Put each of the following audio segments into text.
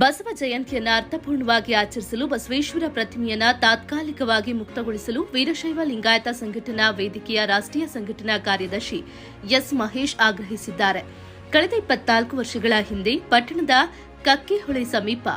ಬಸವ ಜಯಂತಿಯನ್ನು ಅರ್ಥಪೂರ್ಣವಾಗಿ ಆಚರಿಸಲು ಬಸವೇಶ್ವರ ಪ್ರತಿಮೆಯನ್ನು ತಾತ್ಕಾಲಿಕವಾಗಿ ಮುಕ್ತಗೊಳಿಸಲು ವೀರಶೈವ ಲಿಂಗಾಯತ ಸಂಘಟನಾ ವೇದಿಕೆಯ ರಾಷ್ಟ್ರೀಯ ಸಂಘಟನಾ ಕಾರ್ಯದರ್ಶಿ ಎಸ್ ಮಹೇಶ್ ಆಗ್ರಹಿಸಿದ್ದಾರೆ. ಕಳೆದ 24 ವರ್ಷಗಳ ಹಿಂದೆ ಪಟ್ಟಣದ ಕಕ್ಕಿಹೊಳೆ ಸಮೀಪ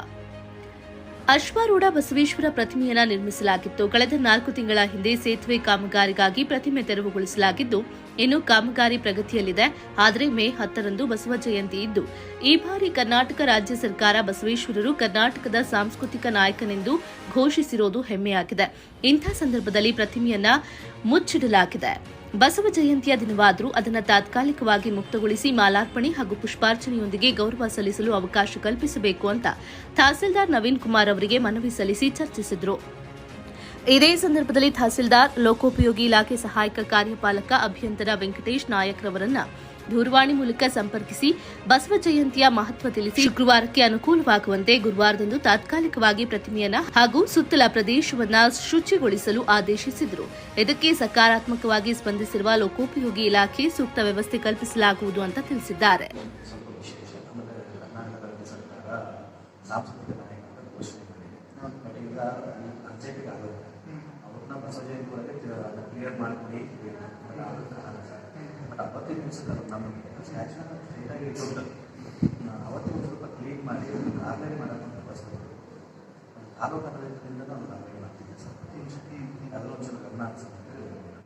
ಅಶ್ವಾರೂಢ ಬಸವೇಶ್ವರ ಪ್ರತಿಮೆಯನ್ನು ನಿರ್ಮಿಸಲಾಗಿತ್ತು. ಕಳೆದ 4 ತಿಂಗಳ ಹಿಂದೆ ಸೇತುವೆ ಕಾಮಗಾರಿಗಾಗಿ ಪ್ರತಿಮೆ ತೆರವುಗೊಳಿಸಲಾಗಿದ್ದು, ಇನ್ನು ಕಾಮಗಾರಿ ಪ್ರಗತಿಯಲ್ಲಿದೆ. ಆದರೆ ಮೇ 10ರಂದು ಬಸವ ಜಯಂತಿ ಇದ್ದು, ಈ ಬಾರಿ ಕರ್ನಾಟಕ ರಾಜ್ಯ ಸರ್ಕಾರ ಬಸವೇಶ್ವರರು ಕರ್ನಾಟಕದ ಸಾಂಸ್ಕೃತಿಕ ನಾಯಕನೆಂದು ಘೋಷಿಸಿರುವುದು ಹೆಮ್ಮೆಯಾಗಿದೆ. ಇಂಥ ಸಂದರ್ಭದಲ್ಲಿ ಪ್ರತಿಮೆಯನ್ನ ಮುಚ್ಚಿಡಲಾಗಿದೆ. ಬಸವ ಜಯಂತಿಯ ದಿನವಾದರೂ ಅದನ್ನು ತಾತ್ಕಾಲಿಕವಾಗಿ ಮುಕ್ತಗೊಳಿಸಿ ಮಾಲಾರ್ಪಣೆ ಹಾಗೂ ಪುಷ್ಪಾರ್ಚನೆಯೊಂದಿಗೆ ಗೌರವ ಸಲ್ಲಿಸಲು ಅವಕಾಶ ಕಲ್ಪಿಸಬೇಕು ಅಂತ ತಹಸೀಲ್ದಾರ್ ನವೀನ್ ಕುಮಾರ್ ಅವರಿಗೆ ಮನವಿ ಸಲ್ಲಿಸಿ ಚರ್ಚಿಸಿದರು. ಇದೇ ಸಂದರ್ಭದಲ್ಲಿ ತಹಸೀಲ್ದಾರ್, ಲೋಕೋಪಯೋಗಿ ಇಲಾಖೆ ಸಹಾಯಕ ಕಾರ್ಯಪಾಲಕ ಅಭಿಯಂತರ ವೆಂಕಟೇಶ್ ನಾಯಕ್ರವರನ್ನ ದೂರವಾಣಿ ಮೂಲಕ ಸಂಪರ್ಕಿಸಿ ಬಸವ ಜಯಂತಿಯ ಮಹತ್ವ ತಿಳಿಸಿ ಶುಕ್ರವಾರಕ್ಕೆ ಅನುಕೂಲವಾಗುವಂತೆ ಗುರುವಾರದಂದು ತಾತ್ಕಾಲಿಕವಾಗಿ ಪ್ರತಿಮೆಯನ್ನ ಹಾಗೂ ಸುತ್ತಲ ಪ್ರದೇಶವನ್ನ ಶುಚಿಗೊಳಿಸಲು ಆದೇಶಿಸಿದರು. ಇದಕ್ಕೆ ಸಕಾರಾತ್ಮಕವಾಗಿ ಸ್ಪಂದಿಸಿರುವ ಲೋಕೋಪಯೋಗಿ ಇಲಾಖೆ ಸೂಕ್ತ ವ್ಯವಸ್ಥೆ ಕಲ್ಪಿಸಲಾಗುವುದು ಅಂತ ತಿಳಿಸಿದ್ದಾರೆ. ಅವತ್ತಿನ ದಿವಸ ನಮಗೆ ಸ್ಟ್ಯಾಚ್ಯೂನ ನೀಟಾಗಿ ಇಟ್ಕೊಂಡು ಅವತ್ತಿನ ಸ್ವಲ್ಪ ಕ್ಲೀನ್ ಮಾಡಿ ಗಾರ್ಡನ್ ಮಾಡೋದು ತಾಲೂಕು